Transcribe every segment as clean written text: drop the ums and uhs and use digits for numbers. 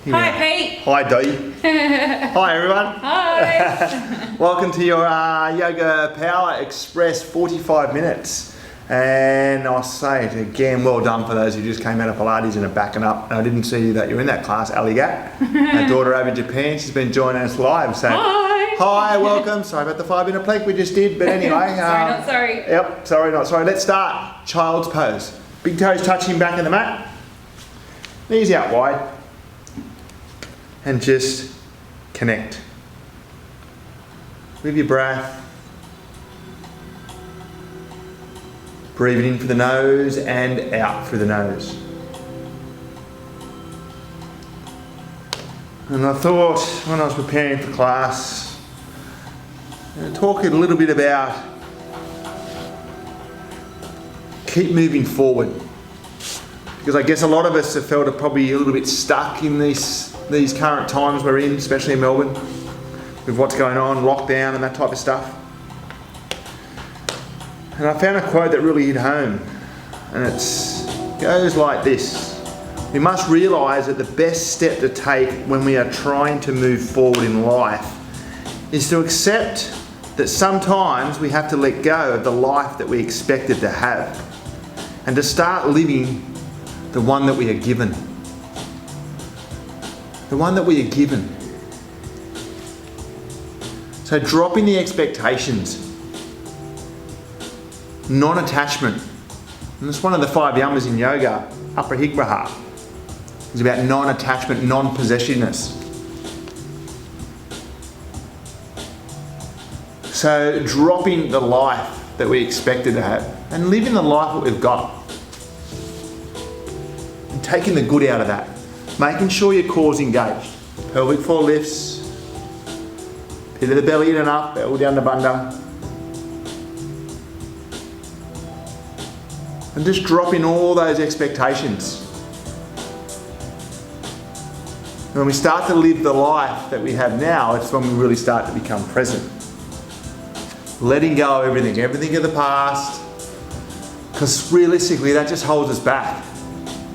Hi, Pete. Hi, Dee. Hi, everyone. Hi. Welcome to your Yoga Power Express 45 minutes. And I'll say it again, well done for those who just came out of Pilates and are backing up. And I didn't see that you're in that class, Ali Gat. Our daughter over in Japan, she's been joining us live. So, hi, welcome. Sorry about the 5-minute plank we just did, but anyway. Sorry, not sorry. Yep, sorry, not sorry. Let's start. Child's pose. Big toes touching back of the mat. Knees out wide. And just connect with your breath. Breathing in through the nose and out through the nose. And I thought when I was preparing for class, talk a little bit about keep moving forward. Because I guess a lot of us have felt probably a little bit stuck in these current times we're in, especially in Melbourne, with what's going on, lockdown and that type of stuff. And I found a quote that really hit home, and it goes like this: we must realise that the best step to take when we are trying to move forward in life is to accept that sometimes we have to let go of the life that we expected to have and to start living the one that we are given. The one that we are given. So dropping the expectations. Non-attachment. And it's one of the 5 yamas in yoga, Aparigraha. It's about non-attachment, non-possessiveness. So dropping the life that we expected to have and living the life that we've got. And taking the good out of that. Making sure your core's engaged. Pelvic floor lifts. Pit of the belly in and up, belly down to bunda. And just dropping all those expectations. And when we start to live the life that we have now, it's when we really start to become present. Letting go of everything of the past. Because realistically, that just holds us back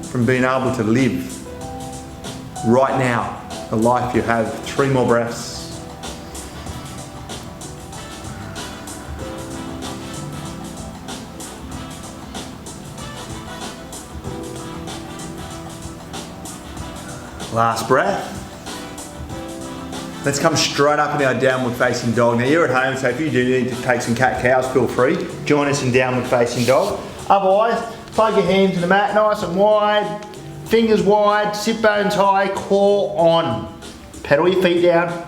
from being able to live right now, the life you have. 3 more breaths. Last breath. Let's come straight up in our downward facing dog. Now you're at home, so if you do need to take some cat-cows, feel free. Join us in downward facing dog. Otherwise, plug your hands in the mat nice and wide. Fingers wide, sit bones high, core on. Pedal your feet down.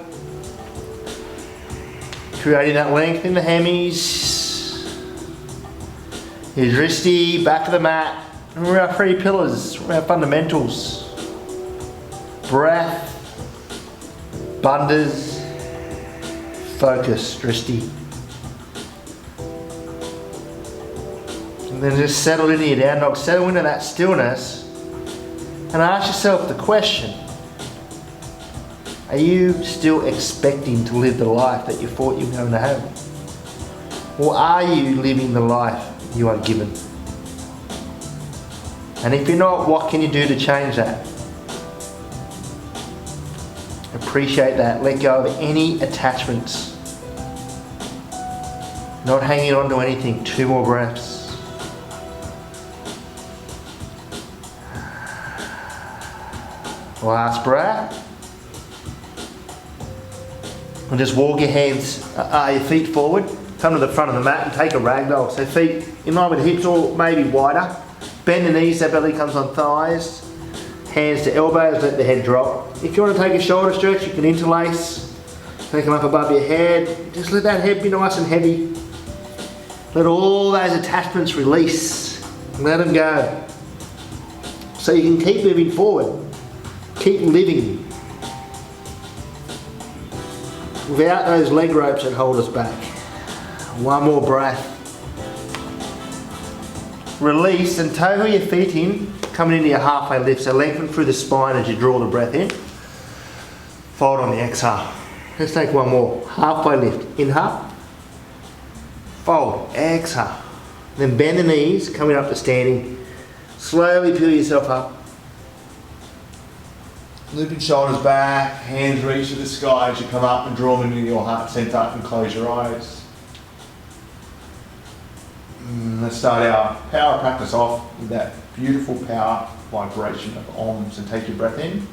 Creating that length in the hammies. Here's wristy, back of the mat. And we're our 3 pillars, we're our fundamentals. Breath, bundas, focus, wristy. And then just settle into your down dog, settle into that stillness. And ask yourself the question, are you still expecting to live the life that you thought you were going to have? Or are you living the life you are given? And if you're not, what can you do to change that? Appreciate that. Let go of any attachments. Not hanging on to anything. 2 more breaths. Last breath. And just walk your hands, your feet forward. Come to the front of the mat and take a ragdoll. So feet in line with the hips or maybe wider. Bend the knees so belly comes on thighs. Hands to elbows, let the head drop. If you want to take a shoulder stretch, you can interlace. Take them up above your head. Just let that head be nice and heavy. Let all those attachments release. Let them go. So you can keep moving forward. Keep living without those leg ropes that hold us back. 1 more breath. Release and toe your feet in, coming into your halfway lift. So lengthen through the spine as you draw the breath in. Fold on the exhale. Let's take 1 more. Halfway lift. Inhale. Fold. Exhale. Then bend the knees, coming up to standing. Slowly peel yourself up. Looping shoulders back, hands reach to the sky as you come up and draw them into your heart center and close your eyes. Let's start our power practice off with that beautiful power vibration of OMs, and take your breath in.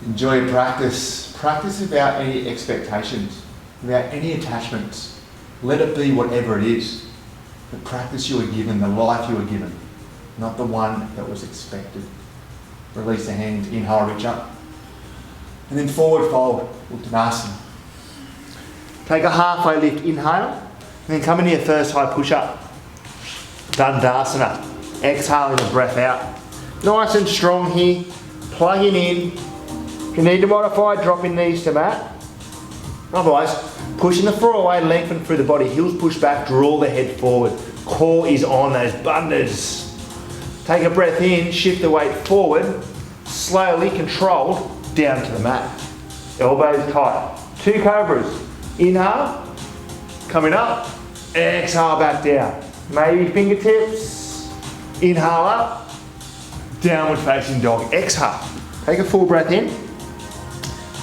Enjoy your practice. Practice without any expectations, without any attachments. Let it be whatever it is. The practice you were given, the life you were given, not the one that was expected. Release the hands, inhale, reach up. And then forward fold, Uttanasana. Take a halfway lift, inhale. And then come into your first high push-up. Dandasana. Exhaling the breath out. Nice and strong here. Plugging in. If you need to modify, drop your knees to mat. Otherwise, pushing the floor away, lengthen through the body. Heels push back, draw the head forward. Core is on those bandhas. Take a breath in, shift the weight forward, slowly, controlled, down to the mat. Elbows tight. 2 cobras. Inhale, coming up, exhale back down. Maybe fingertips, inhale up, downward facing dog. Exhale. Take a full breath in,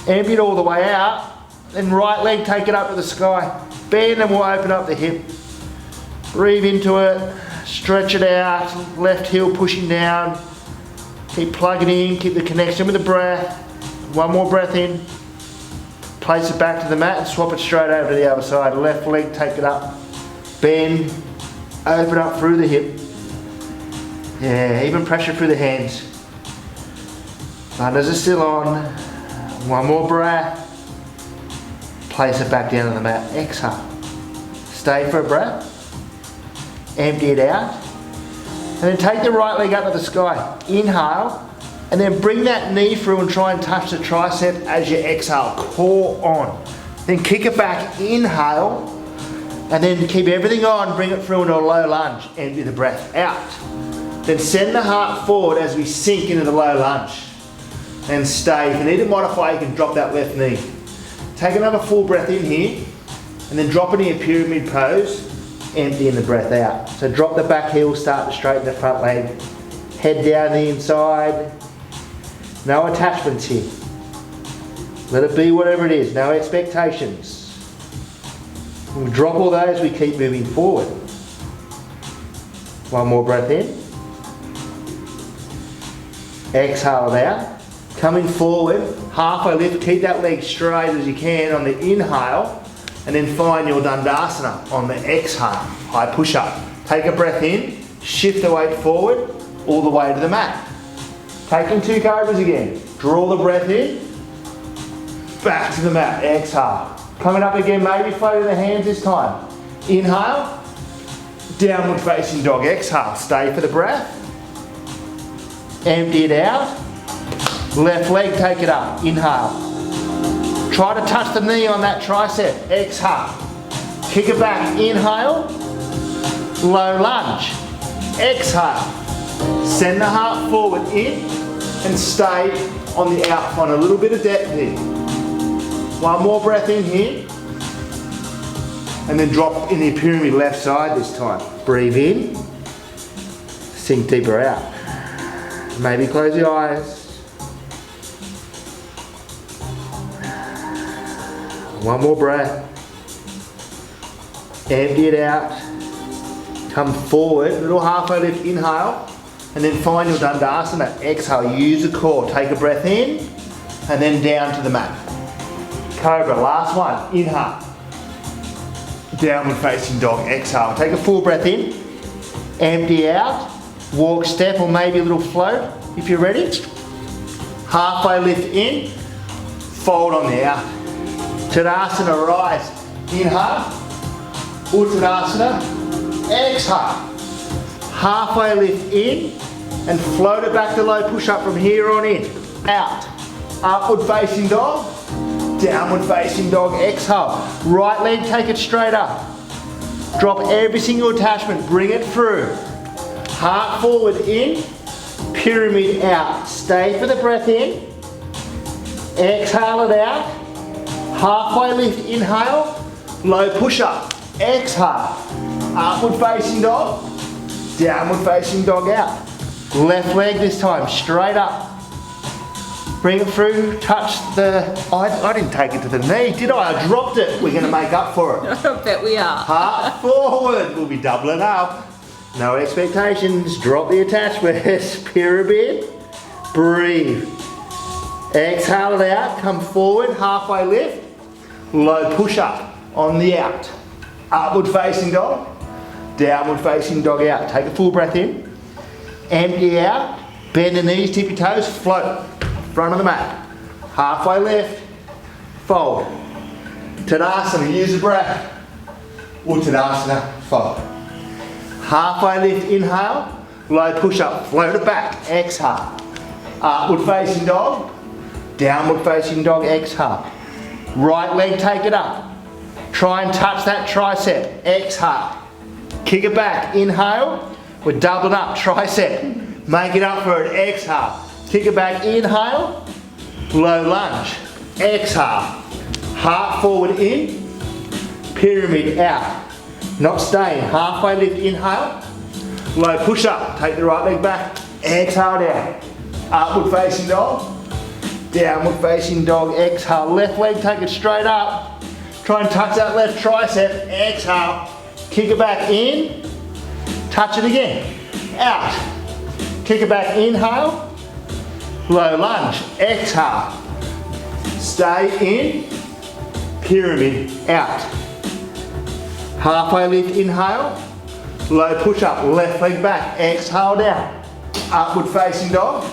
empty it all the way out, then right leg take it up to the sky. Bend and we'll open up the hip. Breathe into it, stretch it out, left heel pushing down. Keep plugging in, keep the connection with the breath. One more breath in. Place it back to the mat and swap it straight over to the other side. Left leg, take it up. Bend, open up through the hip. Yeah, even pressure through the hands. Shoulders are still on. One more breath. Place it back down to the mat. Exhale. Stay for a breath. Empty it out. And then take the right leg up to the sky. Inhale. And then bring that knee through and try and touch the tricep as you exhale. Core on. Then kick it back. Inhale. And then keep everything on. Bring it through into a low lunge. Empty the breath out. Then send the heart forward as we sink into the low lunge. And stay. If you need to modify, you can drop that left knee. Take another full breath in here. And then drop it in your pyramid pose. Emptying the breath out. So drop the back heel, start to straighten the front leg. Head down the inside. No attachments here. Let it be whatever it is. No expectations. We'll drop all those, we keep moving forward. One more breath in. Exhale it out. Coming forward, halfway lift, keep that leg straight as you can on the inhale, and then find your Dandasana on the exhale. High push up. Take a breath in, shift the weight forward, all the way to the mat. Taking 2 cobras again. Draw the breath in, back to the mat, exhale. Coming up again, maybe floating the hands this time. Inhale, downward facing dog, exhale. Stay for the breath. Empty it out. Left leg, take it up, inhale. Try to touch the knee on that tricep, exhale. Kick it back, inhale. Low lunge, exhale. Send the heart forward in and stay on the out front. A little bit of depth here. One more breath in here. And then drop in the pyramid left side this time. Breathe in. Sink deeper out. Maybe close your eyes. One more breath. Empty it out. Come forward, little halfway lift, inhale. And then find your Dandasana, exhale, use the core. Take a breath in, and then down to the mat. Cobra, last one, inhale. Downward facing dog, exhale. Take a full breath in, empty out, walk, step, or maybe a little float if you're ready. Halfway lift in, fold on the out. Tadasana, rise, inhale, Uttanasana, exhale. Halfway lift in and float it back to low push up from here on in. Out. Upward facing dog. Downward facing dog. Exhale. Right leg, take it straight up. Drop every single attachment. Bring it through. Heart forward in, pyramid out. Stay for the breath in. Exhale it out. Halfway lift, inhale. Low push up. Exhale. Upward facing dog. Downward facing dog out. Left leg this time, straight up. Bring it through, touch the... I didn't take it to the knee, did I? I dropped it. We're going to make up for it. I bet we are. Heart forward. We'll be doubling up. No expectations. Drop the attachments. Pyramid. Breathe. Exhale it out. Come forward. Halfway lift. Low push up on the out. Upward facing dog. Downward facing dog out. Take a full breath in. Empty out. Bend the knees, tip your toes. Float. Front of the mat. Halfway lift. Fold. Tadasana. Use the breath. Uttadasana. Fold. Halfway lift, inhale, low push up, float it back, exhale. Upward facing dog, downward facing dog, exhale. Right leg, take it up. Try and touch that tricep, exhale. Kick it back, inhale, we're doubling up, tricep. Make it up for it, exhale. Kick it back, inhale, low lunge, exhale. Heart forward in, pyramid out. Not staying. Halfway lift, inhale. Low push up. Take the right leg back. Exhale down. Upward facing dog. Downward facing dog. Exhale. Left leg, take it straight up. Try and touch that left tricep. Exhale. Kick it back in. Touch it again. Out. Kick it back. Inhale. Low lunge. Exhale. Stay in. Pyramid. Out. Halfway lift, inhale, low push up, left leg back, exhale down. Upward facing dog,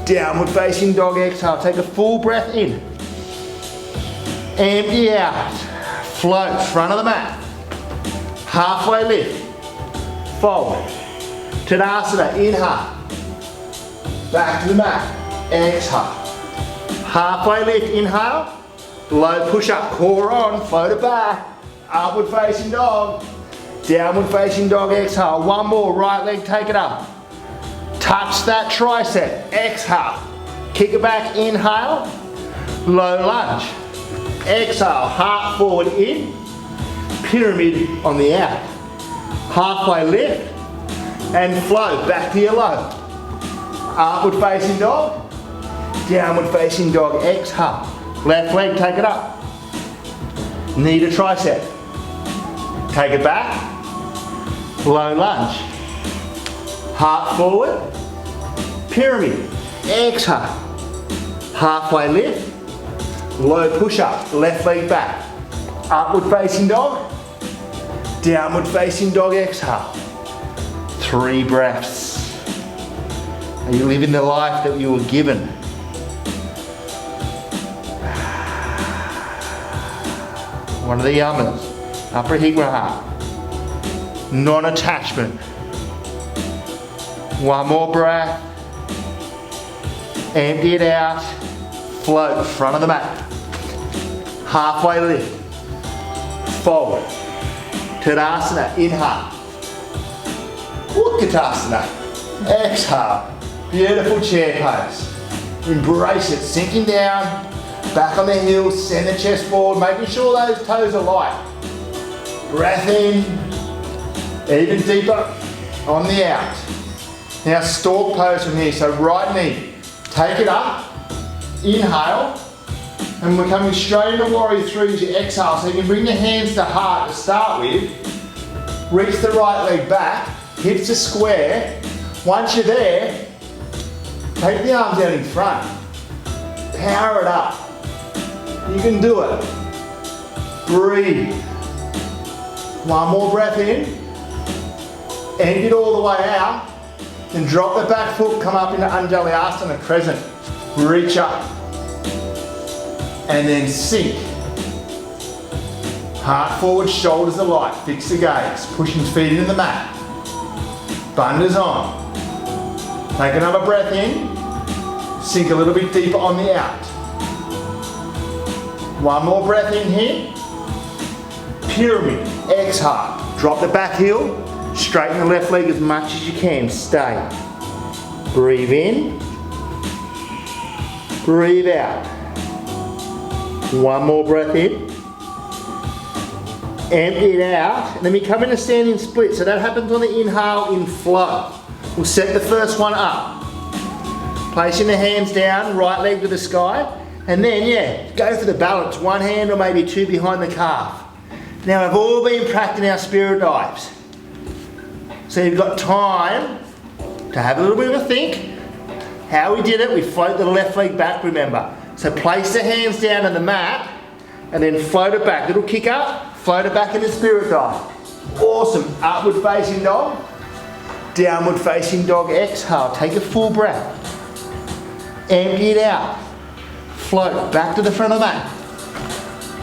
downward facing dog, exhale. Take a full breath in. Empty out, float, front of the mat. Halfway lift, fold. Tadasana, inhale. Back to the mat, exhale. Halfway lift, inhale, low push up, core on, float it back. Upward facing dog, downward facing dog, exhale. One more, right leg, take it up. Touch that tricep, exhale. Kick it back, inhale, low lunge. Exhale, heart forward in, pyramid on the out. Halfway lift and flow, back to your low. Upward facing dog, downward facing dog, exhale. Left leg, take it up. Knee to tricep. Take it back, low lunge, heart forward, pyramid, exhale, halfway lift, low push up, left leg back, upward facing dog, downward facing dog, exhale. 3 breaths. Are you living the life that you were given? One of the yamas. Upper Higraha. Non-attachment. One more breath. Empty it out. Float, front of the mat. Halfway lift. Forward. Tadasana, inhale. Utkatasana. Exhale. Beautiful chair pose. Embrace it, sinking down. Back on the heels, send the chest forward, making sure those toes are light. Breath in, even deeper on the out. Now stalk pose from here, so right knee, take it up, inhale, and we're coming straight into warrior 3 as you exhale, so you can bring your hands to heart to start with, reach the right leg back, hips to square. Once you're there, take the arms out in front, power it up. You can do it. Breathe. One more breath in. Empty it all the way out. Then drop the back foot, come up into Anjali-asana, crescent. Reach up. And then sink. Heart forward, shoulders are light. Fix the gaze. Pushing feet into the mat. Bundas on. Take another breath in. Sink a little bit deeper on the out. One more breath in here. Pyramid. Exhale. Drop the back heel. Straighten the left leg as much as you can. Stay. Breathe in. Breathe out. One more breath in. Empty it out. And then we come in a standing split. So that happens on the inhale in flow. We'll set the first one up. Placing the hands down, right leg to the sky. And then, go for the balance. One hand or maybe two behind the calf. Now, we've all been practicing our spirit dives. So you've got time to have a little bit of a think. How we did it, we float the left leg back, remember. So place the hands down on the mat and then float it back. Little kick up, float it back in the spirit dive. Awesome. Upward facing dog. Downward facing dog. Exhale. Take a full breath. Empty it out. Float back to the front of the mat.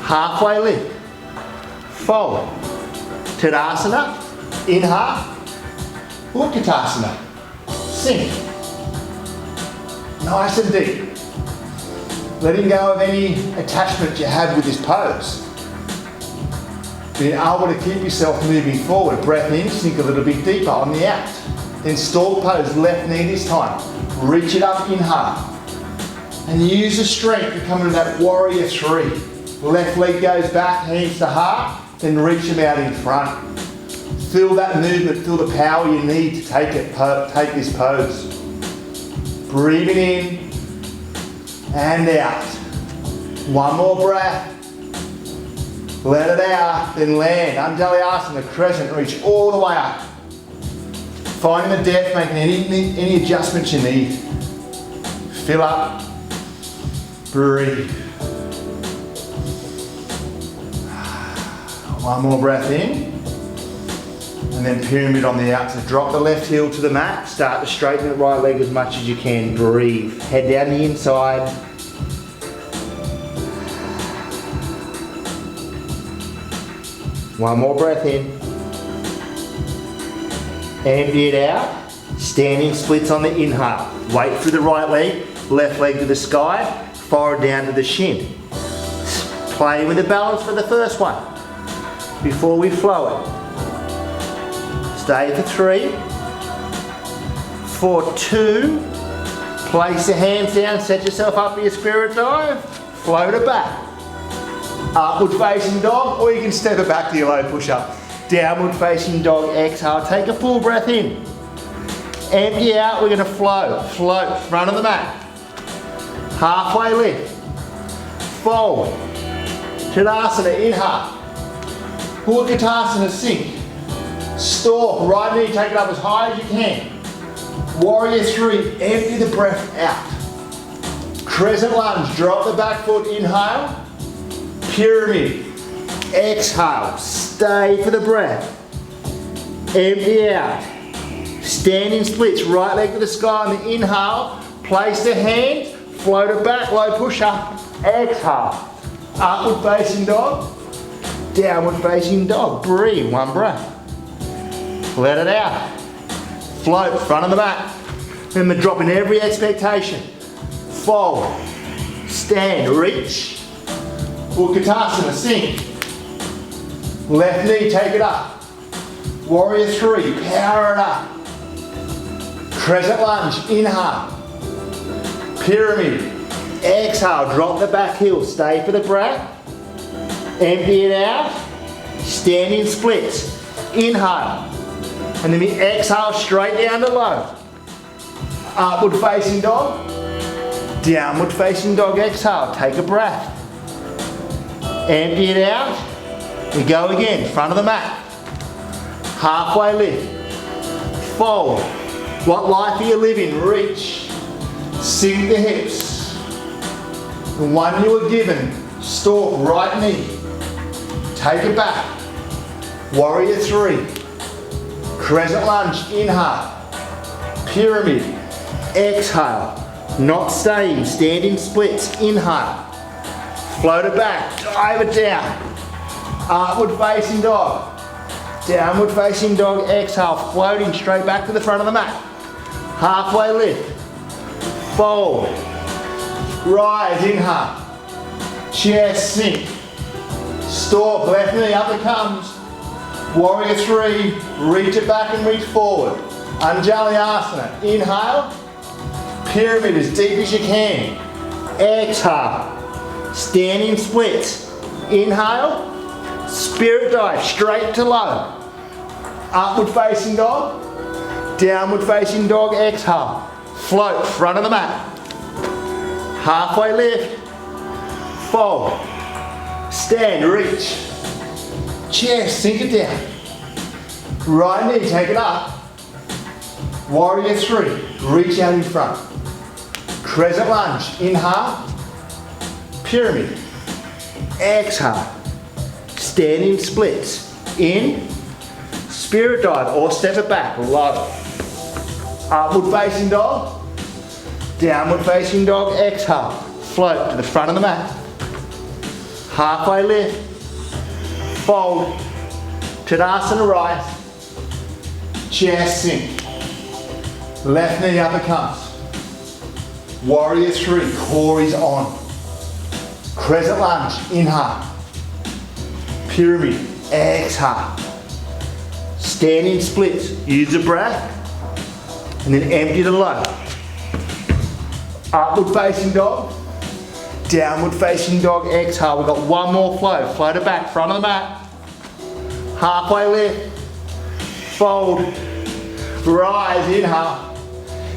Halfway lift. Fold. Tadasana. Inhale. Utkatasana. Sink. Nice and deep. Letting go of any attachment you have with this pose. Being able to keep yourself moving forward. Breath in, sink a little bit deeper on the out. Then stalk pose, left knee this time. Reach it up, inhale. And use the strength to come into that warrior three. Left leg goes back, hands to heart, then reach them out in front. Feel that movement, feel the power you need to take this pose. Breathing in and out. One more breath. Let it out, then land. Anjali-asana, crescent, reach all the way up. Finding the depth, making any adjustments you need. Fill up. Breathe. One more breath in. And then pyramid on the out. So drop the left heel to the mat. Start to straighten the right leg as much as you can. Breathe. Head down the inside. One more breath in. Empty it out. Standing splits on the inhale. Weight through the right leg. Left leg to the sky. Forward down to the shin. Play with the balance for the first one before we flow it. Stay for 3, for 2, place the hands down, set yourself up for your spirit dive, float it back. Upward facing dog, or you can step it back to your low push-up. Downward facing dog, exhale, take a full breath in. Empty out, we're gonna float, front of the mat. Halfway lift, fold, Tadasana, inhale, Utkatasana, sink. Stalk, right knee, take it up as high as you can. Warrior three, empty the breath out. Crescent lunge, drop the back foot, inhale. Pyramid, exhale, stay for the breath. Empty out. Standing splits, right leg to the sky on the inhale. Place the hand, float it back, low push up. Exhale. Upward facing dog, downward facing dog. Breathe, one breath. Let it out. Float, front of the mat. Remember, dropping every expectation. Fold. Stand, reach. Utkatasana, sink. Left knee, take it up. Warrior three, power it up. Crescent lunge, inhale. Pyramid, exhale, drop the back heel, stay for the breath. Empty it out. Standing splits. Inhale. And then we exhale straight down to low. Upward facing dog. Downward facing dog, exhale. Take a breath. Empty it out. We go again, front of the mat. Halfway lift. Fold. What life are you living? Reach. Sink the hips. The one you were given. Stalk, right knee. Take it back. Warrior three. Crescent lunge, inhale. Pyramid, exhale. Not staying, standing splits, inhale. Float it back, dive it down. Upward facing dog. Downward facing dog, exhale. Floating straight back to the front of the mat. Halfway lift. Fold. Rise, inhale. Chest sink. Stalk, left knee, up it comes. Warrior 3, reach it back and reach forward. Anjali-asana, inhale. Pyramid as deep as you can. Exhale. Standing splits. Inhale. Spirit dive, straight to low. Upward facing dog. Downward facing dog, exhale. Float, front of the mat. Halfway lift. Fold. Stand, reach. Chest, sink it down. Right knee, take it up. Warrior 3, reach out in front. Crescent lunge, inhale. Pyramid. Exhale. Standing splits. In. Spirit dive or step it back, low. Upward facing dog. Downward facing dog, exhale. Float to the front of the mat. Halfway lift. Fold. Tadasana rise. Chest sink. Left knee uppercuts. Warrior 3, core is on. Crescent lunge, inhale. Pyramid, exhale. Standing splits, use the breath. And then empty the low. Upward facing dog. Downward facing dog, exhale. We've got one more flow. Float it back, front of the mat. Halfway lift. Fold. Rise, inhale.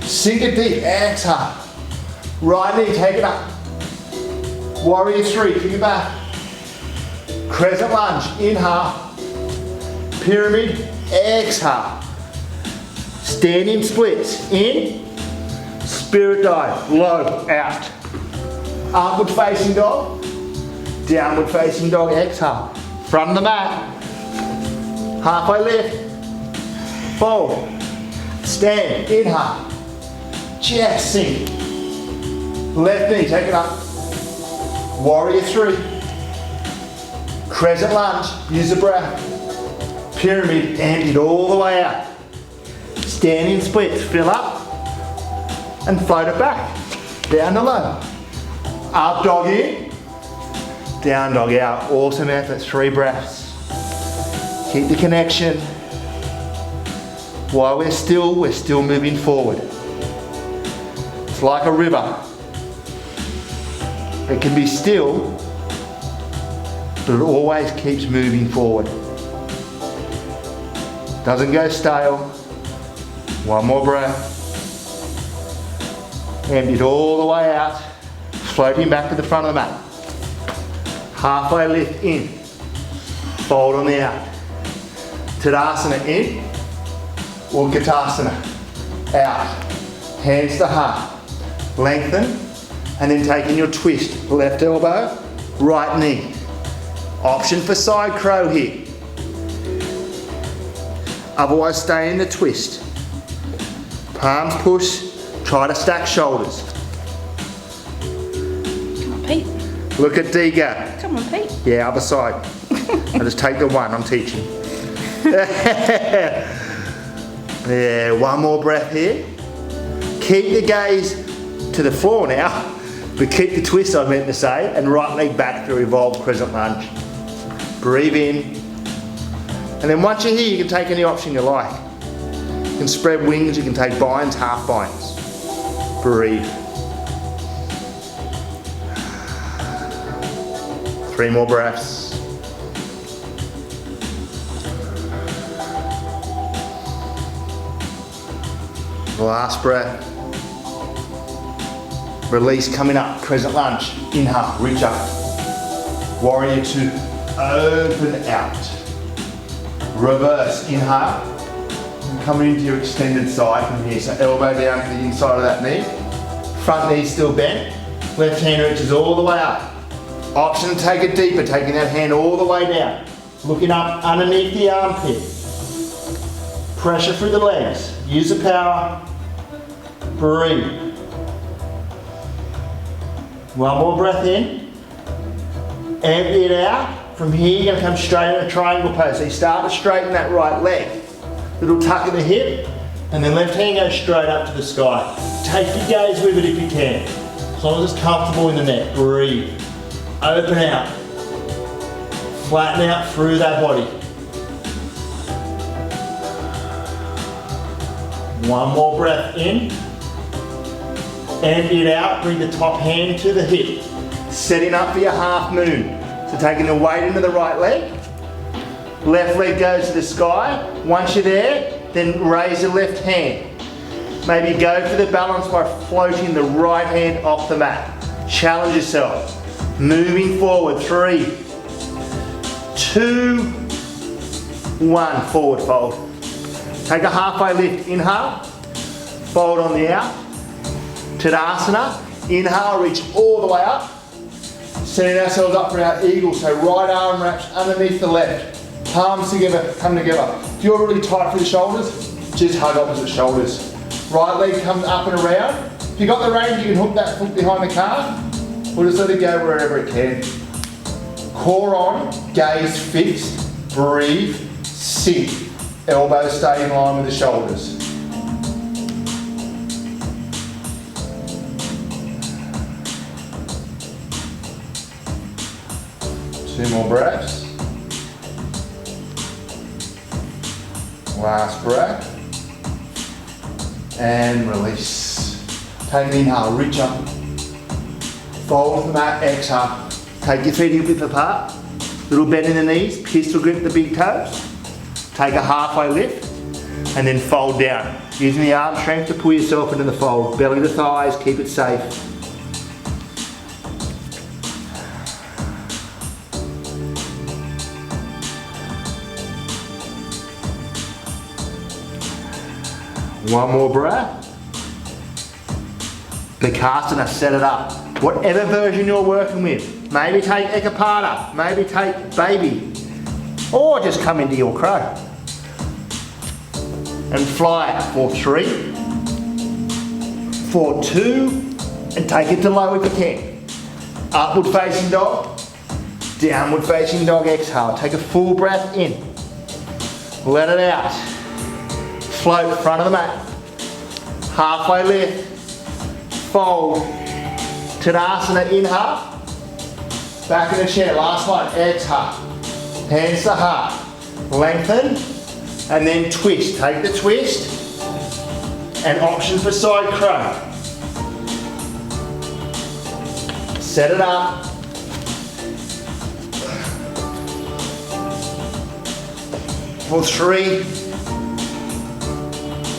Sink it deep, exhale. Right knee, take it up. Warrior 3, kick it back. Crescent lunge, inhale. Pyramid, exhale. Standing splits, in. Spirit dive, low, out. Upward facing dog. Downward facing dog, exhale. Front of the mat. Halfway lift. Fold. Stand, inhale. Chest sink. Left knee, take it up. Warrior 3. Crescent lunge, use the breath. Pyramid, empty it all the way out. Standing splits, fill up. And float it back. Down to low. Up dog in. Down dog out. Awesome effort, 3 breaths. Keep the connection. While we're still moving forward. It's like a river. It can be still, but it always keeps moving forward. Doesn't go stale. One more breath. Empty it all the way out. Floating back to the front of the mat. Halfway lift in. Fold on the out. Tadasana in. Utkatasana out. Hands to heart. Lengthen. And then taking your twist. Left elbow, right knee. Option for side crow here. Otherwise stay in the twist. Palms push. Try to stack shoulders. Come on, Pete. Look at Diga. Come on, Pete. Yeah, other side. I'll just take the one, I'm teaching. Yeah, one more breath here. Keep the gaze to the floor now, but keep the twist I meant to say, and right leg back to evolved crescent lunge. Breathe in. And then once you're here, you can take any option you like. You can spread wings, you can take binds, half binds. Breathe. 3 more breaths. Last breath. Release coming up, crescent lunge. Inhale, reach up. Warrior 2, open out. Reverse, inhale. Coming into your extended side from here. So elbow down to the inside of that knee. Front knee still bent. Left hand reaches all the way up. Option to take it deeper, taking that hand all the way down. Looking up underneath the armpit. Pressure through the legs. Use the power. Breathe. One more breath in. Empty it out. From here, you're going to come straight in a triangle pose. So you start to straighten that right leg. Little tuck of the hip. And then left hand goes straight up to the sky. Take your gaze with it if you can. As long as it's comfortable in the neck. Breathe. Open out. Flatten out through that body. One more breath in. Empty it out, bring the top hand to the hip. Setting up for your half moon. So taking the weight into the right leg. Left leg goes to the sky. Once you're there, then raise the left hand. Maybe go for the balance by floating the right hand off the mat. Challenge yourself. Moving forward, 3, 2, 1, forward fold. Take a halfway lift, inhale, fold on the out. Tadasana, inhale, reach all the way up. Setting ourselves up for our eagle, so right arm wraps underneath the left. Palms together, come together. If you're really tight for the shoulders, just hug opposite shoulders. Right leg comes up and around. If you've got the range, you can hook that foot behind the calf. We'll just let it go wherever it can. Core on, gaze fixed, breathe, sink. Elbows stay in line with the shoulders. Two more breaths. Last breath. And release. Take an inhale, reach up. Fold the mat, exhale. Take your feet hip width apart. Little bend in the knees, pistol grip the big toes. Take a halfway lift and then fold down. Using the arm strength to pull yourself into the fold. Belly to thighs, keep it safe. One more breath. Bakasana, set it up. Whatever version you're working with. Maybe take Ekapada, maybe take baby, or just come into your crow. And fly it for 3, for 2, and take it to low if you can. Upward facing dog, downward facing dog, exhale. Take a full breath in. Let it out. Float front of the mat. Halfway lift. Fold. Tadasana, inhale. Back in the chair, last one, exhale. Hands to heart. Lengthen, and then twist. Take the twist, and option for side crow. Set it up. For 3,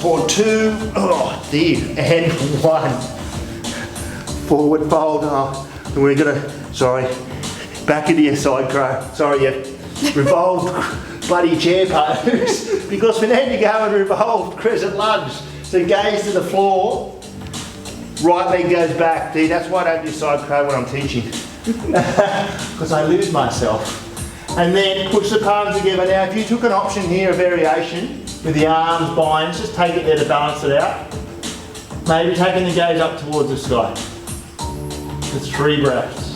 for 2, oh dear, and 1. Forward fold, oh, we're gonna, sorry, back into your side crow. Sorry, you revolved bloody chair pose, because we need to go and revolve crescent lunge. So gaze to the floor, right leg goes back. See, that's why I don't do side crow when I'm teaching, because I lose myself. And then push the palms together. Now if you took an option here, a variation, with the arms, binds, just take it there to balance it out. Maybe taking the gaze up towards the sky. For 3 breaths.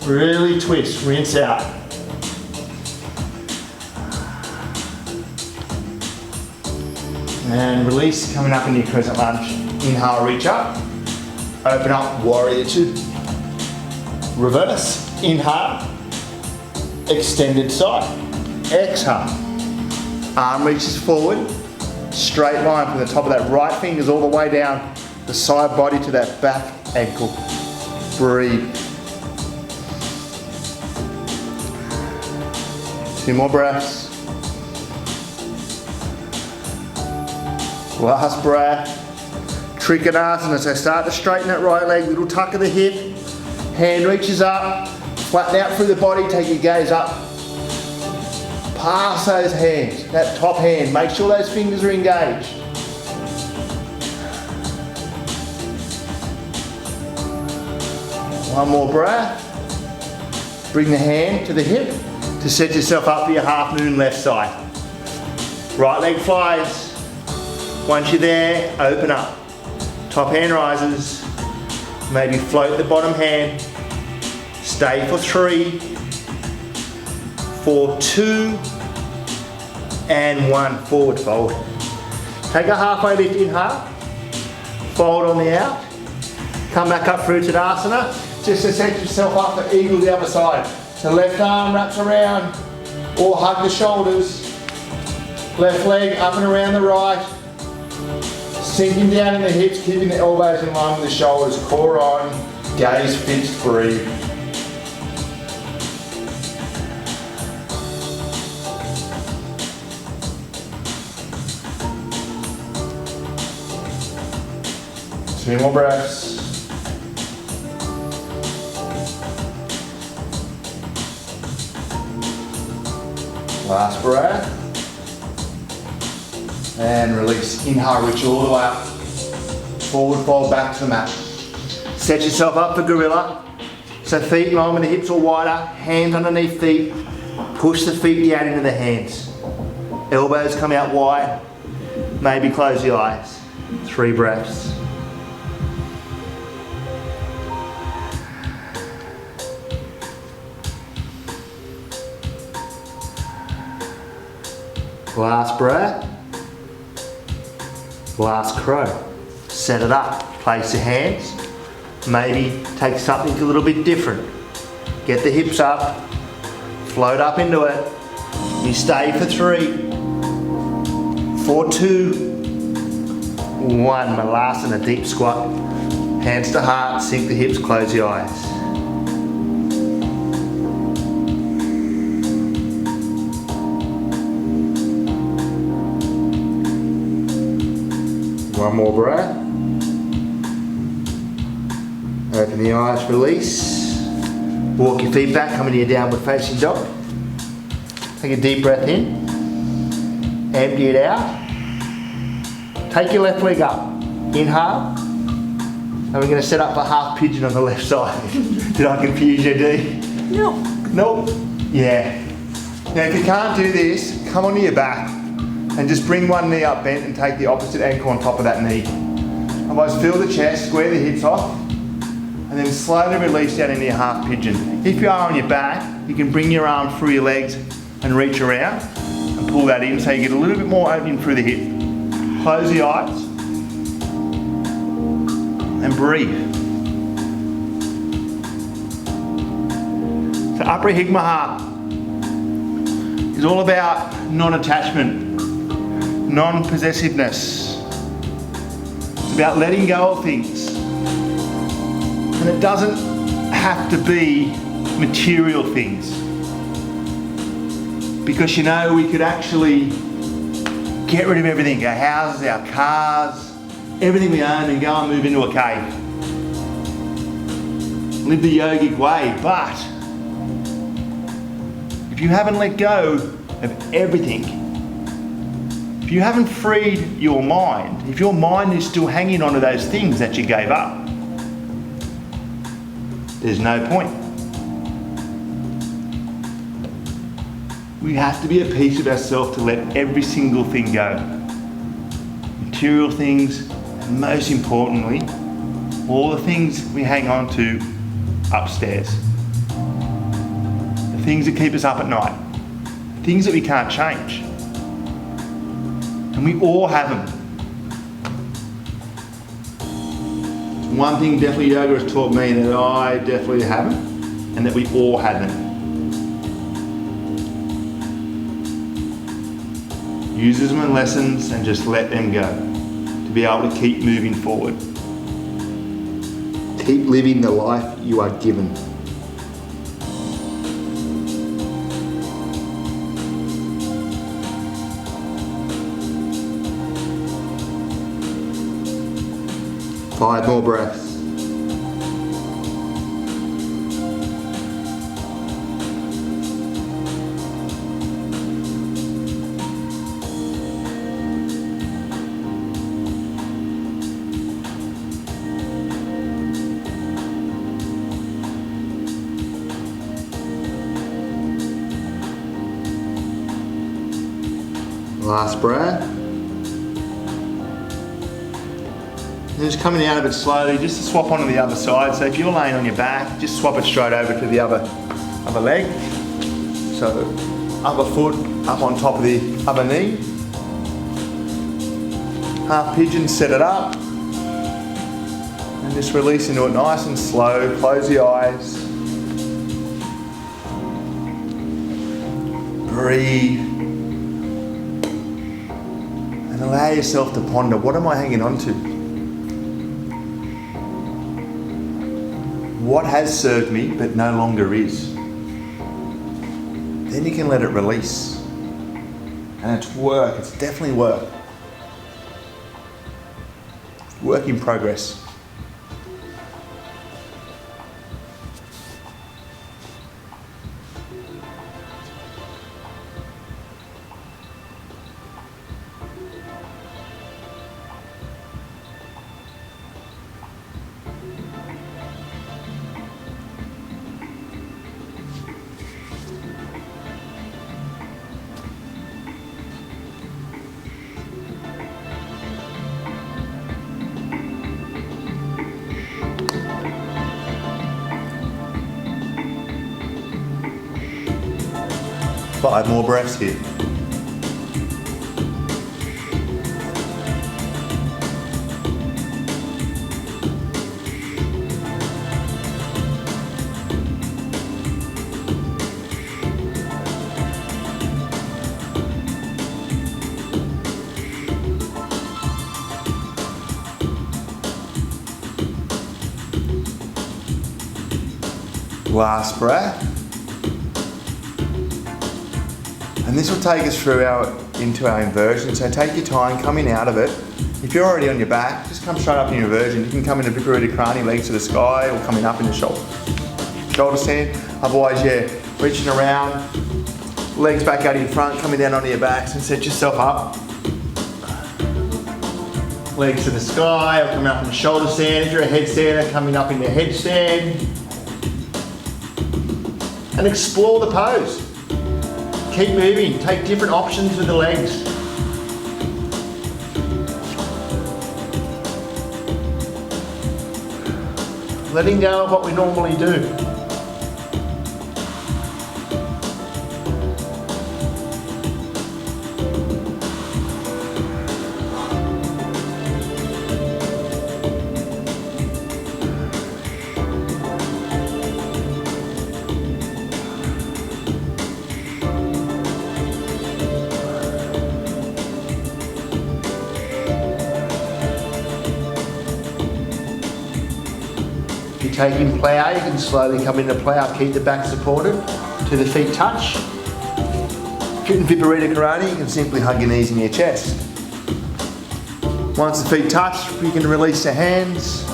Really twist, rinse out. And release, coming up into your crescent lunge. Inhale, reach up. Open up, warrior 2. Reverse, inhale. Extended side. Exhale. Arm reaches forward. Straight line from the top of that right fingers all the way down the side body to that back ankle. Breathe. 2 more breaths. Last breath. Trikonasana. So start to straighten that right leg, little tuck of the hip. Hand reaches up. Flatten out through the body, take your gaze up. Pass those hands, that top hand. Make sure those fingers are engaged. One more breath. Bring the hand to the hip to set yourself up for your half moon left side. Right leg flies. Once you're there, open up. Top hand rises. Maybe float the bottom hand. Stay for 3, for 2, and 1. Forward fold. Take a halfway lift, inhale. Fold on the out. Come back up through Tadasana. Just to set yourself up for eagle the other side. So left arm wraps around, or hug the shoulders. Left leg up and around the right. Sinking down in the hips, keeping the elbows in line with the shoulders, core on, gaze fixed, breathe. Two more breaths. Last breath. And release. Inhale, reach all the way up. Forward fold back to the mat. Set yourself up for gorilla. So feet in line with the hips or wider, hands underneath feet. Push the feet down into the hands. Elbows come out wide. Maybe close your eyes. 3 breaths. Last breath. Last crow. Set it up. Place your hands. Maybe take something a little bit different. Get the hips up. Float up into it. You stay for 3. 4, 2, 1. Malasana, deep squat. Hands to heart. Sink the hips. Close your eyes. One more breath. Open the eyes, release. Walk your feet back, come into your downward facing dog. Take a deep breath in. Empty it out. Take your left leg up. Inhale. And we're going to set up for half pigeon on the left side. Did I confuse you, Dee? No. Nope. Yeah. Now if you can't do this, come onto your back and just bring one knee up bent and take the opposite ankle on top of that knee. Otherwise feel the chest, square the hips off, and then slowly release down into your half pigeon. If you are on your back, you can bring your arm through your legs and reach around and pull that in so you get a little bit more opening through the hip. Close the eyes and breathe. So Upper Higma is all about non-attachment, non-possessiveness. It's about letting go of things. And it doesn't have to be material things. Because you know, we could actually get rid of everything, our houses, our cars, everything we own, and go and move into a cave. Live the yogic way, but if you haven't let go of everything, if you haven't freed your mind, if your mind is still hanging on to those things that you gave up, there's no point. We have to be at peace with ourselves to let every single thing go. Material things, and most importantly, all the things we hang on to upstairs. The things that keep us up at night. The things that we can't change. And we all have them. One thing definitely yoga has taught me that I definitely have them, and that we all have them. Use them in lessons and just let them go, to be able to keep moving forward. Keep living the life you are given. Five more breaths. Last breath. And just coming out of it slowly, just to swap onto the other side. So if you're laying on your back, just swap it straight over to the other leg. So upper foot up on top of the other knee. Half pigeon, set it up. And just release into it nice and slow. Close the eyes. Breathe. And allow yourself to ponder, what am I hanging on to? What has served me but no longer is? Then you can let it release. And it's work, it's definitely work. Work in progress. Five more breaths here. Last breath. And this will take us into our inversion. So take your time coming out of it. If you're already on your back, just come straight up in your inversion. You can come in a Viparita, legs to the sky, or coming up in the shoulder stand. Otherwise, yeah, reaching around, legs back out in front, coming down onto your backs, and set yourself up. Legs to the sky, or coming up in the shoulder stand. If you're a headstander, coming up in your headstand. And explore the pose. Keep moving, take different options with the legs. Letting go of what we normally do. Taking plough, you can slowly come into plough, keep the back supported to the feet touch. If you're in Viparita Karate, you can simply hug your knees in your chest. Once the feet touch, you can release the hands.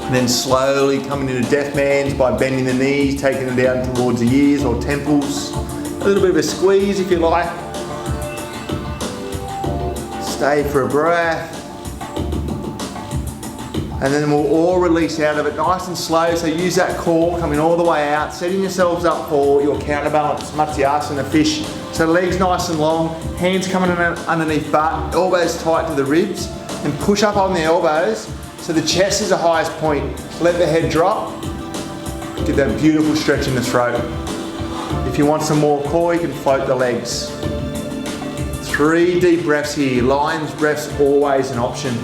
And then slowly coming into death man's by bending the knees, taking them down towards the ears or temples. A little bit of a squeeze if you like. Stay for a breath. And then we'll all release out of it nice and slow. So use that core coming all the way out, setting yourselves up for your counterbalance, Matsyasana fish. So legs nice and long, hands coming underneath butt, elbows tight to the ribs, and push up on the elbows. So the chest is the highest point. Let the head drop. Get that beautiful stretch in the throat. If you want some more core, you can float the legs. 3 deep breaths here. Lion's breath's always an option.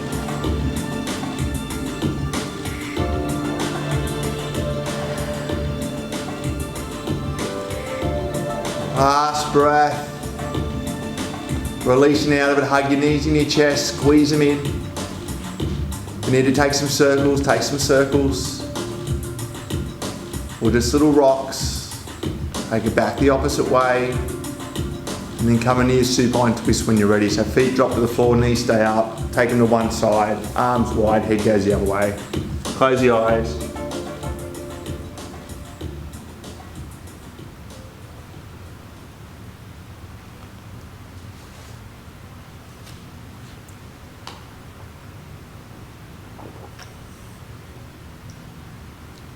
Last breath. Releasing out of it, hug your knees in your chest, squeeze them in. You need to take some circles, take some circles. Or just little rocks. Take it back the opposite way. And then come into your supine twist when you're ready. So feet drop to the floor, knees stay up. Take them to one side, arms wide, head goes the other way. Close the eyes.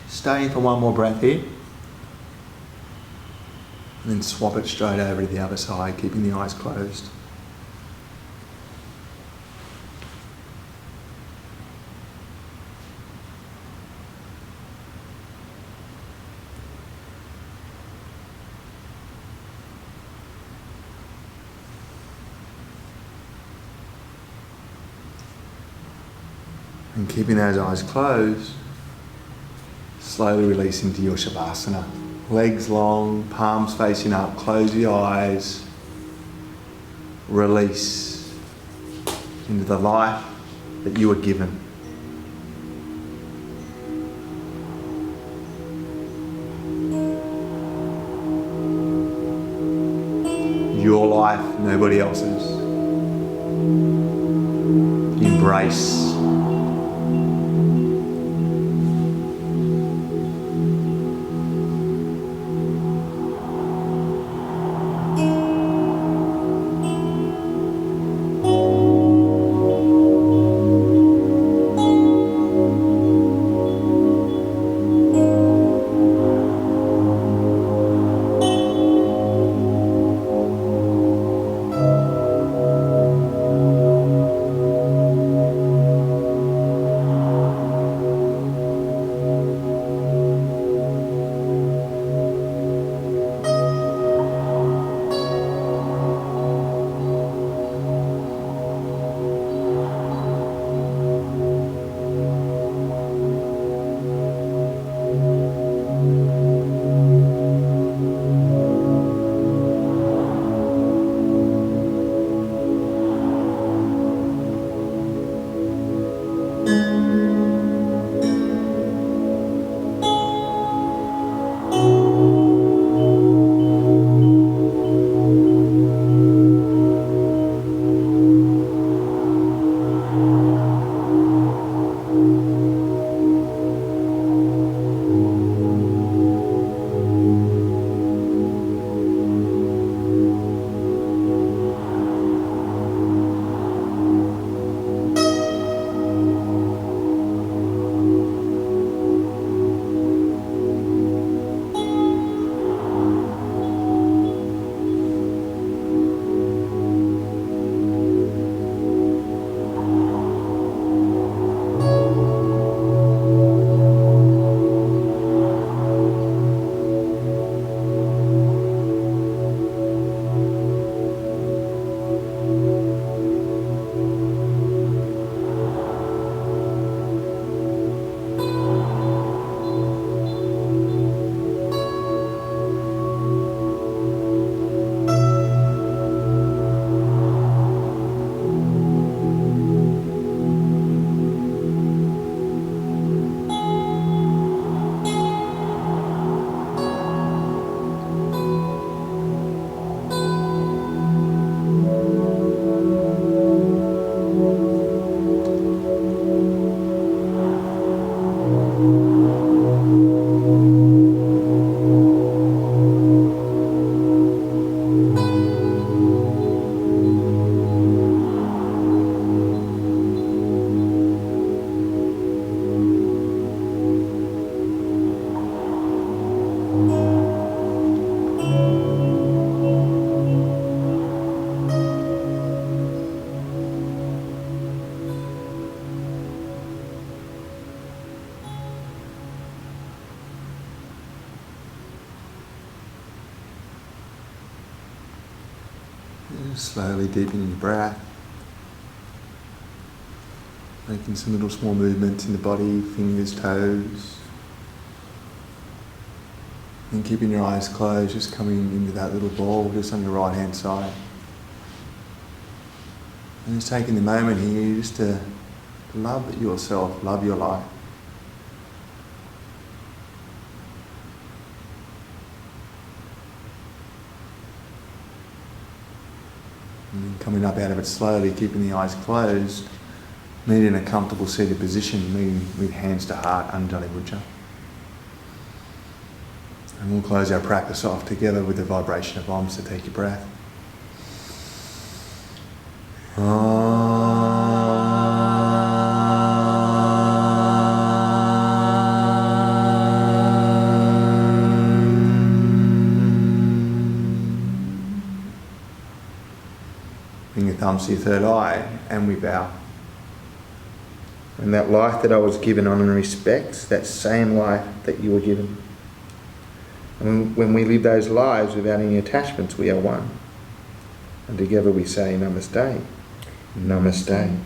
Stay in for one more breath here. And then swap it straight over to the other side, keeping the eyes closed. And keeping those eyes closed, slowly release into your Shavasana. Legs long, palms facing up, close your eyes. Release into the life that you were given. Your life, nobody else's. Embrace. Slowly deepening your breath. Making some little small movements in the body, fingers, toes. And keeping your eyes closed, just coming into that little ball just on your right hand side. And just taking the moment here just to love yourself, love your life. And then coming up out of it slowly, keeping the eyes closed, meet in a comfortable seated position, meeting with hands to heart, Anjali Mudra. And we'll close our practice off together with the vibration of Om, so take your breath. Bring your thumbs to your third eye and we bow. And that life that I was given honour and respects, that same life that you were given. And when we live those lives without any attachments, we are one. And together we say Namaste. Namaste.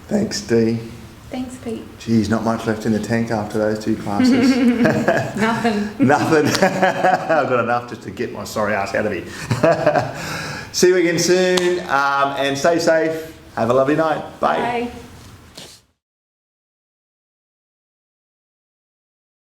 Thanks, Dee. Thanks, Pete. Geez, not much left in the tank after those 2 classes. Nothing. Nothing. I've got enough just to get my sorry ass out of here. See you again soon, and stay safe. Have a lovely night. Bye. Bye.